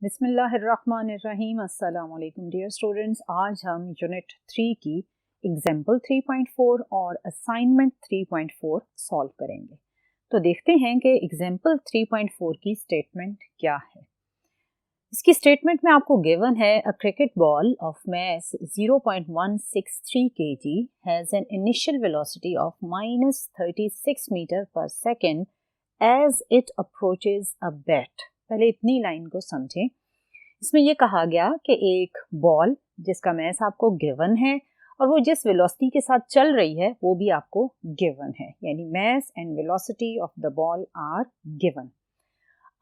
बिस्मिल्लाहिर्रहमानिर्रहीम। अस्सलाम वालेकुम डियर स्टूडेंट्स। आज हम यूनिट 3 की एग्जाम्पल 3.4 और असाइनमेंट 3.4 सॉल्व करेंगे। तो देखते हैं कि एग्जाम्पल 3.4 की स्टेटमेंट क्या है। इसकी स्टेटमेंट में आपको गिवन है a cricket ball of mass 0.163 kg has an initial velocity of -36 metre per second as it approaches a bat. पहले इतनी लाइन को समझें। इसमें यह कहा गया कि एक बॉल जिसका मैस आपको गिवन है और वो जिस वेलोसिटी के साथ चल रही है वो भी आपको गिवन है, यानी mass and velocity of the ball are given.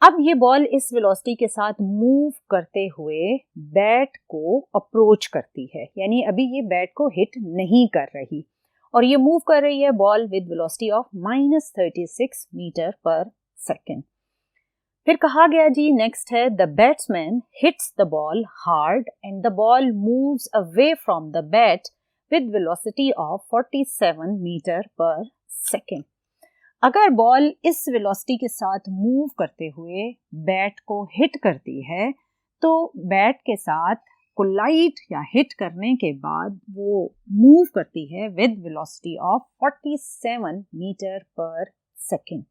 अब ये बॉल इस वेलोसिटी के साथ मूव करते हुए बैट को अप्रोच करती है, यानी अभी ये बैट को हिट नहीं कर रही और ये मूव कर रही है ball with velocity of -36 metre per second. फिर कहा गया जी नेक्स्ट है the batsman hits the ball hard and the ball moves away from the bat with velocity of 47 metre per second. अगर बॉल इस वेलोसिटी के साथ मूव करते हुए बैट को हिट करती है तो बैट के साथ कोलाइड या हिट करने के बाद वो मूव करती है with velocity of 47 metre per second.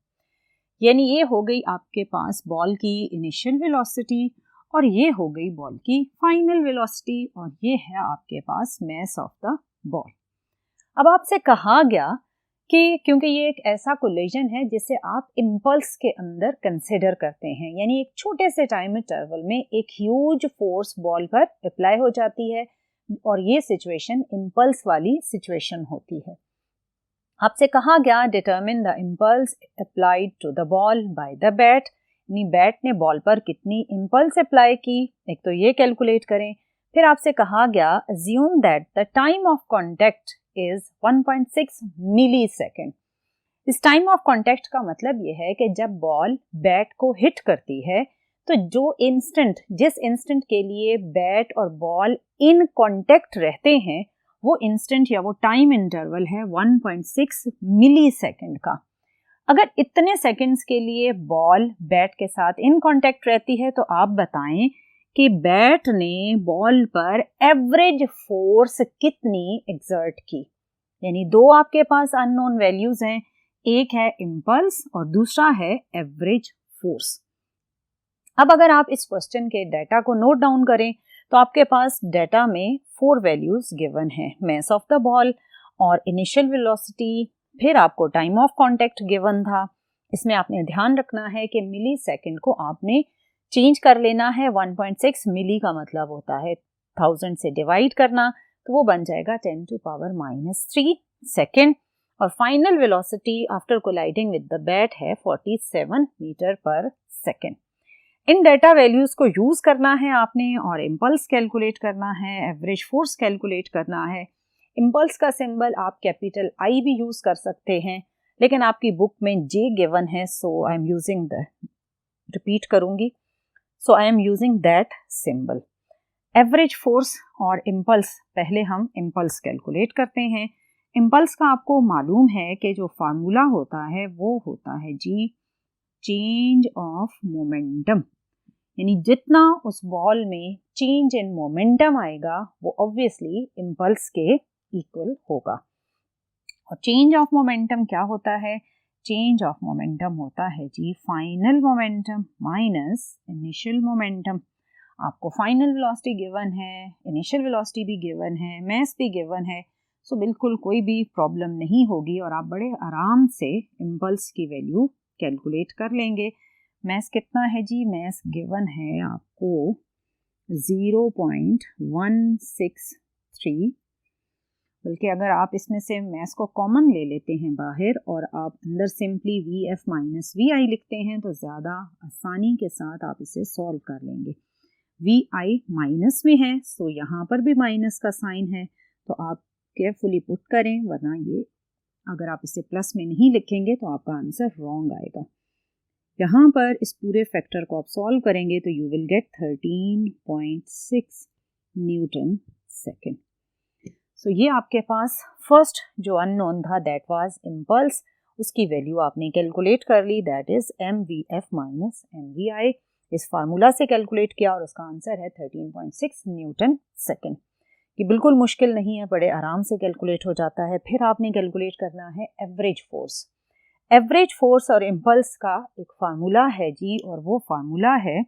यानी ये हो गई आपके पास बॉल की इनिशियल वेलोसिटी और ये हो गई बॉल की फाइनल वेलोसिटी और ये है आपके पास मास ऑफ द बॉल। अब आपसे कहा गया कि क्योंकि ये एक ऐसा कोलिजन है जिसे आप इम्पल्स के अंदर कंसिडर करते हैं, यानी एक छोटे से टाइम इंटरवल में एक ह्यूज फोर्स बॉल पर अप्लाई हो जाती है और ये सिचुएशन इम्पल्स वाली सिचुएशन होती है। आपसे कहा गया determine the impulse applied to the ball by the bat, यानी बैट ने बॉल पर कितनी इम्पल्स अप्लाई की, एक तो ये कैलकुलेट करें। फिर आपसे कहा गया assume that the time of contact is 1.6 millisecond. इस टाइम ऑफ कॉन्टैक्ट का मतलब ये है कि जब बॉल बैट को हिट करती है तो जिस इंस्टेंट के लिए बैट और बॉल इन कॉन्टैक्ट रहते हैं वो इंस्टेंट या वो टाइम इंटरवल है 1.6 मिलीसेकेंड का। अगर इतने सेकंड्स के लिए बॉल बैट के साथ इन कॉन्टैक्ट रहती है तो आप बताएं कि बैट ने बॉल पर एवरेज फोर्स कितनी एक्सर्ट की। यानी दो आपके पास अननोन वैल्यूज हैं, एक है इम्पल्स और दूसरा है एवरेज फोर्स। अब अगर आप इस क्वेश्चन के डाटा को नोट डाउन करें तो आपके पास डाटा में 4 वैल्यूज गिवन है, मास ऑफ द बॉल और इनिशियल वेलोसिटी, फिर आपको टाइम ऑफ कांटेक्ट गिवन था। इसमें आपने ध्यान रखना है कि मिली सेकेंड को आपने चेंज कर लेना है। 1.6 मिली का मतलब होता है 1000 से डिवाइड करना, तो वो बन जाएगा 10⁻³ सेकेंड और final velocity after colliding with the bat है 47 मीटर पर सेकेंड। इन डेटा वैल्यूज को यूज करना है आपने और इम्पल्स कैलकुलेट करना है, एवरेज फोर्स कैलकुलेट करना है। इम्पल्स का सिंबल आप कैपिटल आई भी यूज कर सकते हैं, लेकिन आपकी बुक में जे गिवन है so I am using repeat करूंगी, so I am using that symbol. Average force और इम्पल्स, पहले हम इम्पल्स कैलकुलेट करते हैं। इम्पल्स का आपको मालूम है कि जो फार्मूला होता है वो होता है जी चेंज ऑफ मोमेंटम, यानी जितना उस बॉल में चेंज इन मोमेंटम आएगा वो ऑब्वियसली इम्पल्स के इक्वल होगा। और चेंज ऑफ मोमेंटम क्या होता है? चेंज ऑफ मोमेंटम होता है जी final momentum minus initial momentum. आपको फाइनल वेलोसिटी गिवन है, इनिशियल वेलोसिटी भी गिवन है, मास भी गिवन है, सो बिल्कुल कोई भी प्रॉब्लम नहीं होगी और आप बड़े आराम से इम्पल्स की वैल्यू कैलकुलेट कर लेंगे। मास कितना है जी? मास गिवन है आपको 0.163, बल्कि अगर आप इसमें से मास को कॉमन ले लेते हैं बाहर और आप अंदर सिंपली VF माइनस VI लिखते हैं तो ज़्यादा आसानी के साथ आप इसे सॉल्व कर लेंगे। VI माइनस में है सो यहाँ पर भी माइनस का साइन है, तो आप केयरफुली पुट करें, वरना ये अगर आप इसे प्लस में नहीं लिखेंगे तो आपका आंसर रॉन्ग आएगा। यहाँ पर इस पूरे फैक्टर को आप सॉल्व करेंगे तो you will get 13.6 newton second. So ये आपके पास फर्स्ट जो अननोन था दैट वाज इम्पल्स, उसकी वैल्यू आपने कैलकुलेट कर ली, that is MVF minus MVI। इस फार्मूला से कैलकुलेट किया और उसका आंसर है 13.6 न्यूटन सेकेंड। ये बिल्कुल मुश्किल नहीं है, बड़े आराम से कैलकुलेट हो जाता है। फिर आपने कैलकुलेट करना है एवरेज फोर्स। एवरेज फोर्स और इम्पल्स का एक फार्मूला है जी, और वो फार्मूला है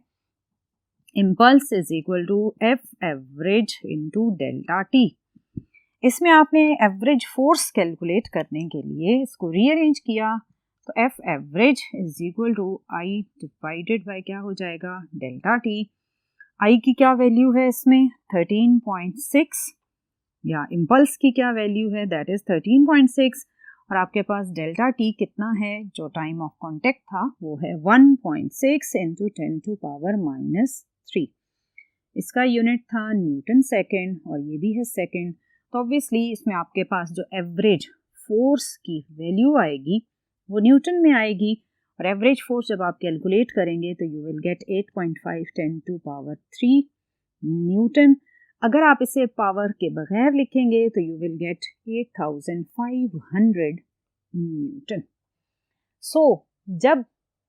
impulse is equal to F average into delta T. इसमें आपने एवरेज फोर्स कैलकुलेट करने के लिए इसको रीअरेंज किया तो F average is equal to I divided by क्या हो जाएगा, डेल्टा टी। आई की क्या वैल्यू है इसमें 13.6, या इम्पल्स की क्या वैल्यू है, दैट इज 13.6, और आपके पास डेल्टा टी कितना है, जो टाइम ऑफ कांटेक्ट था वो है 1.6 इंटू 10 टू पावर -3। इसका यूनिट था न्यूटन सेकेंड और ये भी है सेकेंड। तो ऑब्वियसली इसमें आपके पास जो एवरेज फोर्स की वैल्यू आएगी वो न्यूटन में आएगी, और एवरेज फोर्स जब आप कैलकुलेट करेंगे तो you will get 8.5 10 to power 3 newton. अगर आप इसे पावर के बगैर लिखेंगे तो you will get 8500 newton. So जब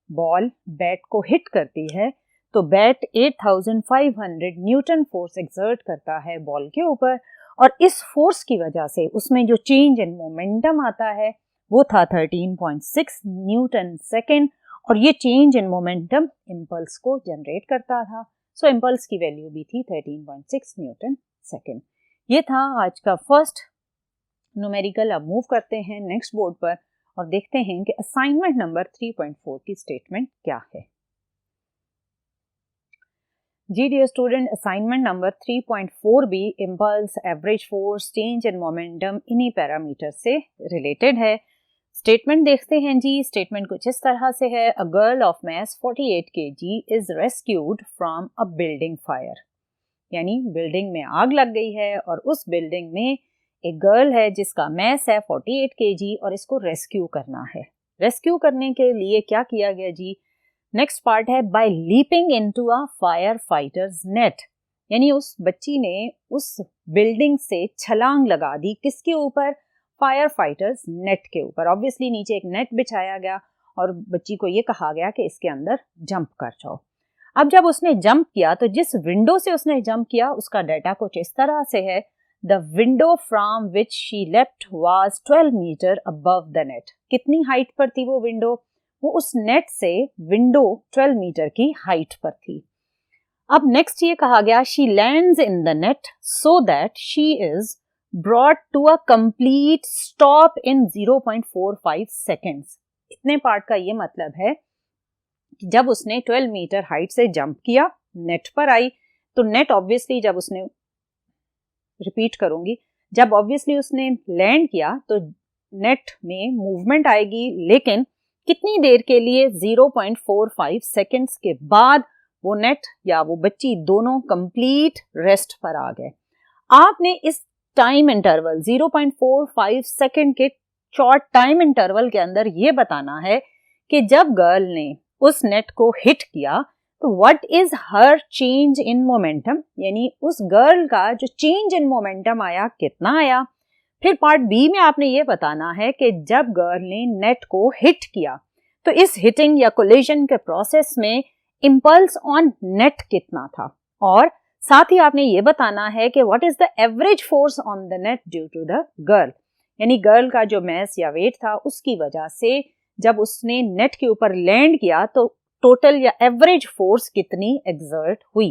बॉल बैट को हिट करती है तो बैट 8500 न्यूटन फोर्स एक्सर्ट करता है बॉल के ऊपर, और इस फोर्स की वजह से उसमें जो चेंज इन मोमेंटम आता है वो था 13.6 न्यूटन सेकेंड, और ये चेंज इन मोमेंटम इम्पल्स को जनरेट करता था। सो इम्पल्स की वैल्यू भी थी 13.6 न्यूटन सेकेंड। ये था आज का फर्स्ट न्यूमेरिकल। अब मूव करते हैं नेक्स्ट बोर्ड पर और देखते हैं कि असाइनमेंट नंबर 3.4 की स्टेटमेंट क्या है। जी डियर स्टूडेंट, असाइनमेंट नंबर 3.4 भी impulse, average force, change in momentum इन्हीं पैरामीटर से रिलेटेड है। स्टेटमेंट देखते हैं जी। स्टेटमेंट कुछ इस तरह से है, a girl of mass 48 kg is rescued from a building fire. यानी बिल्डिंग में आग लग गई है और उस बिल्डिंग में एक गर्ल है जिसका मैस है 48 kg और इसको रेस्क्यू करना है। रेस्क्यू करने के लिए क्या किया गया जी, नेक्स्ट पार्ट है by leaping into a fire fighters net. यानी उस बच्ची ने उस बिल्डिंग से छलांग लगा दी, किसके ऊपर, फायर फाइटर्स नेट के ऊपर। ऑब्वियसली नीचे एक नेट बिछाया गया और बच्ची को ये कहा गया कि इसके अंदर जंप कर जाओ। अब जब उसने जंप किया तो जिस विंडो से उसने जंप किया उसका डाटा कुछ इस तरह से है, the window from which she left was 12 metre above the net. कितनी हाइट पर थी वो विंडो, वो उस नेट से विंडो 12 मीटर की हाइट पर थी। अब नेक्स्ट ये कहा गया, she lands in the net so that she is brought to a complete stop in 0.45 seconds. इतने पार्ट का ये मतलब है कि जब उसने 12 मीटर हाइट से जंप किया, नेट पर आई, तो नेट ऑब्वियसली जब उसने, रिपीट करूंगी, जब ऑब्वियसली उसने लैंड किया तो नेट में मूवमेंट आएगी, लेकिन कितनी देर के लिए, 0.45 सेकेंड्स के बाद वो नेट या वो बच्ची दोनों कंप्लीट रेस्ट पर आ गए। आपने इस टाइम इंटरवल 0.45 सेकेंड के शॉर्ट टाइम इंटरवल के अंदर ये बताना है कि जब गर्ल ने उस नेट को हिट किया तो what is her change in momentum, यानी उस गर्ल का जो चेंज इन मोमेंटम आया कितना आया। फिर पार्ट बी में आपने ये बताना है कि जब गर्ल ने नेट को हिट किया तो इस हिटिंग या कोलिजन के प्रोसेस में इंपल्स ऑन नेट कितना था, और साथ ही आपने ये बताना है कि what is the average force on the net due to the girl, यानी गर्ल का जो मैस या वेट था उसकी वजह से जब उसने नेट के ऊपर लैंड किया तो टोटल या एवरेज फोर्स कितनी एक्सर्ट हुई।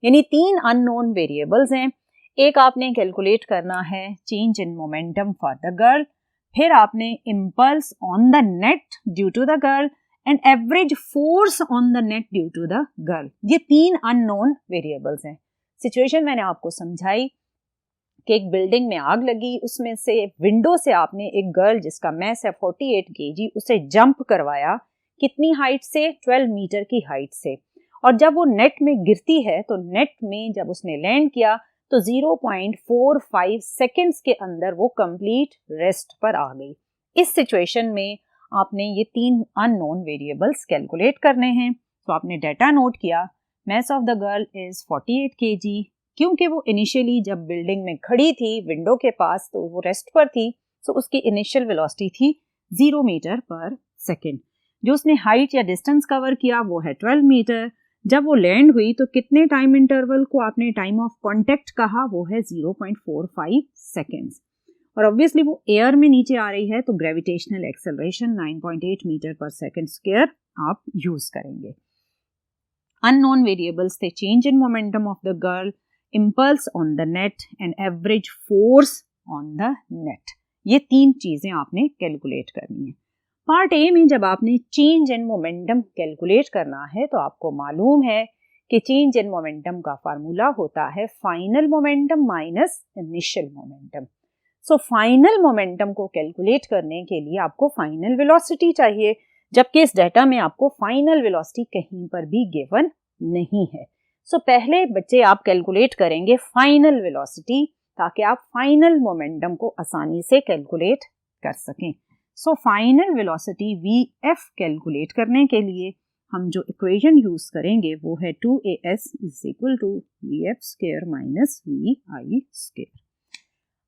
यानी 3 अननोन वेरिएबल्स हैं। एक आपने कैलकुलेट करना है change in momentum for the girl, फिर आपने impulse on the net due to the girl and average force on the net due to the girl. ये 3 अननोन वेरिएबल्स हैं। सिचुएशन मैंने आपको समझाई कि एक बिल्डिंग में आग लगी, उसमें से विंडो से आपने एक गर्ल जिसका मैस है 48 kg उसे जंप करवाया, कितनी हाइट से, 12 मीटर की हाइट से, और जब वो नेट में गिरती है तो नेट में जब उसने लैंड किया तो 0.45 सेकेंड्स के अंदर वो कंप्लीट रेस्ट पर आ गई। इस सिचुएशन में आपने ये 3 अननोन वेरिएबल्स कैलकुलेट करने हैं। तो आपने डाटा नोट किया, mass of the girl is 48 kg, क्योंकि वो इनिशियली जब बिल्डिंग में खड़ी थी विंडो के पास तो वो रेस्ट पर थी, तो उसकी इनिशियल वेलोसिटी थी 0 मीटर पर सेकेंड। जो उसने हाइट या डिस्टेंस कवर किया वो है 12 मीटर। जब वो लैंड हुई तो कितने टाइम इंटरवल को आपने टाइम ऑफ कांटेक्ट कहा, वो है 0.45 सेकेंड्स। और ऑब्वियसली वो एयर में नीचे आ रही है तो gravitational acceleration 9.8 metre per second square आप यूज करेंगे। अननोन वेरिएबल्स थे change in momentum of the girl, impulse on the net and average force on the net. ये 3 चीजें आपने कैलकुलेट करनी है। पार्ट ए में जब आपने चेंज इन मोमेंटम कैलकुलेट करना है तो आपको मालूम है कि चेंज इन मोमेंटम का फार्मूला होता है final momentum minus initial momentum. So final momentum को कैलकुलेट करने के लिए आपको फाइनल वेलोसिटी चाहिए, जबकि इस डाटा में आपको फाइनल वेलोसिटी कहीं पर भी गिवन नहीं है। सो पहले बच्चे आप कैलकुलेट करेंगे फाइनल वेलोसिटी, ताकि आप फाइनल मोमेंटम को आसानी से कैलकुलेट कर सकें। So final velocity VF calculate करने के लिए हम जो इक्वेशन यूज करेंगे वो है 2AS = VF² माइनस VI²।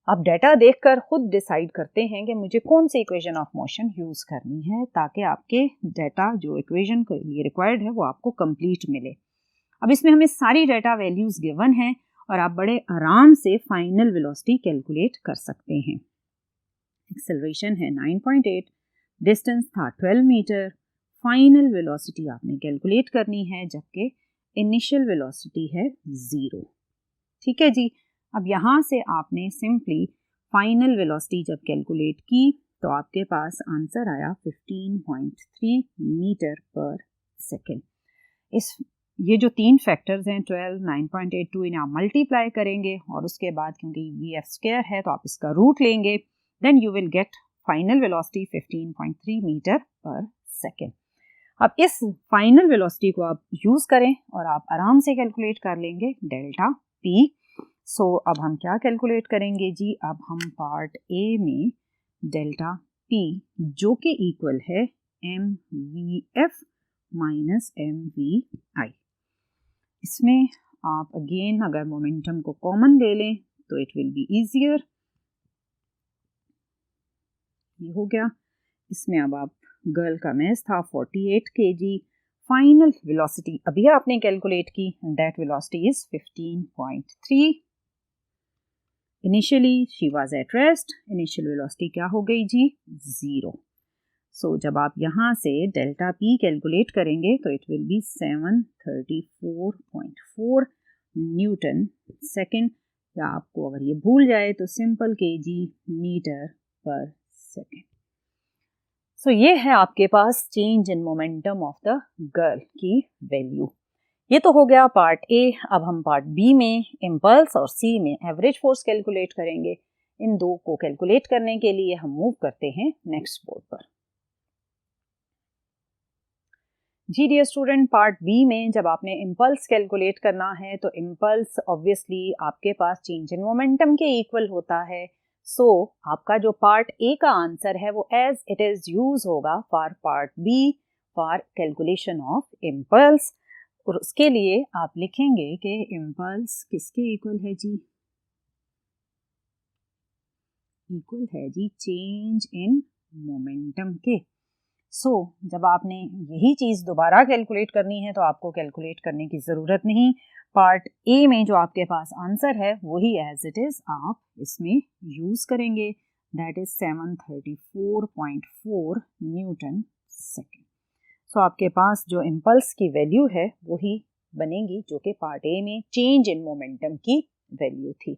अब डाटा देखकर खुद डिसाइड करते हैं कि मुझे कौन सी इक्वेशन ऑफ मोशन यूज करनी है, ताकि आपके डाटा जो इक्वेशन के लिए रिक्वायर्ड है वो आपको कंप्लीट मिले। अब इसमें हमें सारी डाटा वैल्यूज गिवन हैं और आप बड़े आराम से फाइनल वेलोसिटी कैलकुलेट कर सकते हैं। एक्सेलरेशन है 9.8, डिस्टेंस था 12 मीटर, फाइनल वेलोसिटी आपने कैलकुलेट करनी है, जबकि इनिशियल वेलोसिटी है 0। ठीक है जी। अब यहाँ से आपने सिंपली फाइनल वेलोसिटी जब कैलकुलेट की तो आपके पास आंसर आया 15.3 मीटर पर सेकेंड। ये जो 3 फैक्टर्स हैं 12, 9.82, इन्हें आप मल्टीप्लाई करेंगे और उसके बाद क्योंकि VF² है तो आप इसका रूट लेंगे, then you will get final velocity 15.3 metre per second. अब इस फाइनल वेलोसिटी को आप यूज करें और आप आराम से कैलकुलेट कर लेंगे डेल्टा P। सो अब हम क्या कैलकुलेट करेंगे जी, अब हम पार्ट ए में डेल्टा P जो कि इक्वल है mVF माइनस mVI। इसमें आप अगेन अगर मोमेंटम को कॉमन ले लें तो इट विल बी इजियर। ये हो गया। इसमें अब आप गर्ल का मास था 48 kg, फाइनल वेलोसिटी अभी आपने कैलकुलेट की, that velocity is 15.3। Initially she was at rest, initial velocity क्या हो गई जी, 0। सो जब आप यहाँ से डेल्टा P कैलकुलेट करेंगे तो it will be 734.4 newton second, या आपको अगर ये भूल जाए तो simple kg metre per second. So ये है आपके पास change in momentum of the girl की वैल्यू। ये तो हो गया पार्ट ए। अब हम पार्ट बी में इम्पल्स और सी में एवरेज फोर्स कैलकुलेट करेंगे। इन दो को कैलकुलेट करने के लिए हम मूव करते हैं नेक्स्ट बोर्ड पर। जी डियर स्टूडेंट, पार्ट बी में जब आपने इम्पल्स कैलकुलेट करना है तो इम्पल्स ऑब्वियसली आपके पास चेंज इन मोमेंटम के इक्वल होता है। सो आपका जो पार्ट ए का आंसर है वो एज इट इज यूज होगा for part B for calculation of impulse. और उसके लिए आप लिखेंगे कि इम्पल्स किसके इक्वल है जी, इक्वल है जी चेंज इन मोमेंटम के। सो जब आपने यही चीज दोबारा कैलकुलेट करनी है तो आपको कैलकुलेट करने की जरूरत नहीं। पार्ट ए में जो आपके पास आंसर है वही एज इट इज आप इसमें यूज करेंगे, दैट इज 734.4 न्यूटन सेकेंड। सो आपके पास जो इम्पल्स की वैल्यू है वही बनेगी जो कि पार्ट ए में चेंज इन मोमेंटम की वैल्यू थी।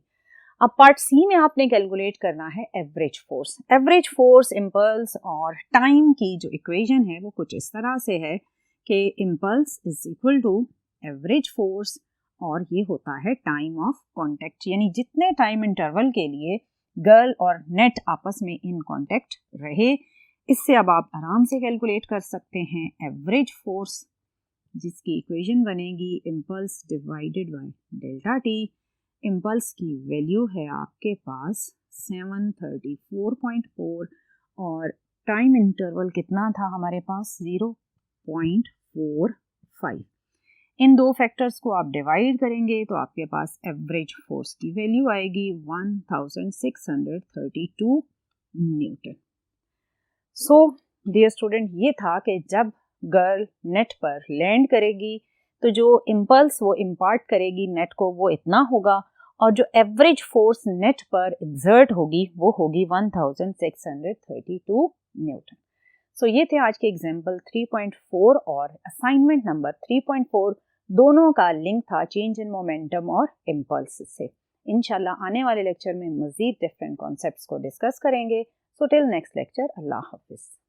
अब पार्ट सी में आपने कैलकुलेट करना है average force. Average force, impulse और टाइम की जो इक्वेशन है वो कुछ इस तरह से है कि impulse is equal to average force और ये होता है टाइम ऑफ कांटेक्ट, यानी जितने टाइम इंटरवल के लिए गर्ल और नेट आपस में इन कांटेक्ट रहे। इससे अब आप आराम से कैलकुलेट कर सकते हैं एवरेज फोर्स, जिसकी इक्वेशन बनेगी impulse divided by delta T. Impulse की वैल्यू है आपके पास 734.4 और टाइम इंटरवल कितना था हमारे पास 0.45। इन दो फैक्टर्स को आप डिवाइड करेंगे तो आपके पास एवरेज फोर्स की वैल्यू आएगी 1632 न्यूटन। सो डियर स्टूडेंट, ये था कि जब गर्ल नेट पर लैंड करेगी तो जो इम्पल्स वो इम्पार्ट करेगी नेट को वो इतना होगा, और जो एवरेज फोर्स नेट पर एक्सर्ट होगी वो होगी 1632 न्यूटन। सो ये थे आज के एग्जाम्पल 3.4 और असाइनमेंट नंबर 3.4। दोनों का लिंक था चेंज इन मोमेंटम और इम्पल्स से। इंशाल्लाह आने वाले लेक्चर में मज़ीद डिफरेंट कॉन्सेप्ट्स को डिस्कस करेंगे। सो टिल नेक्स्ट लेक्चर, अल्लाह हाफिज़।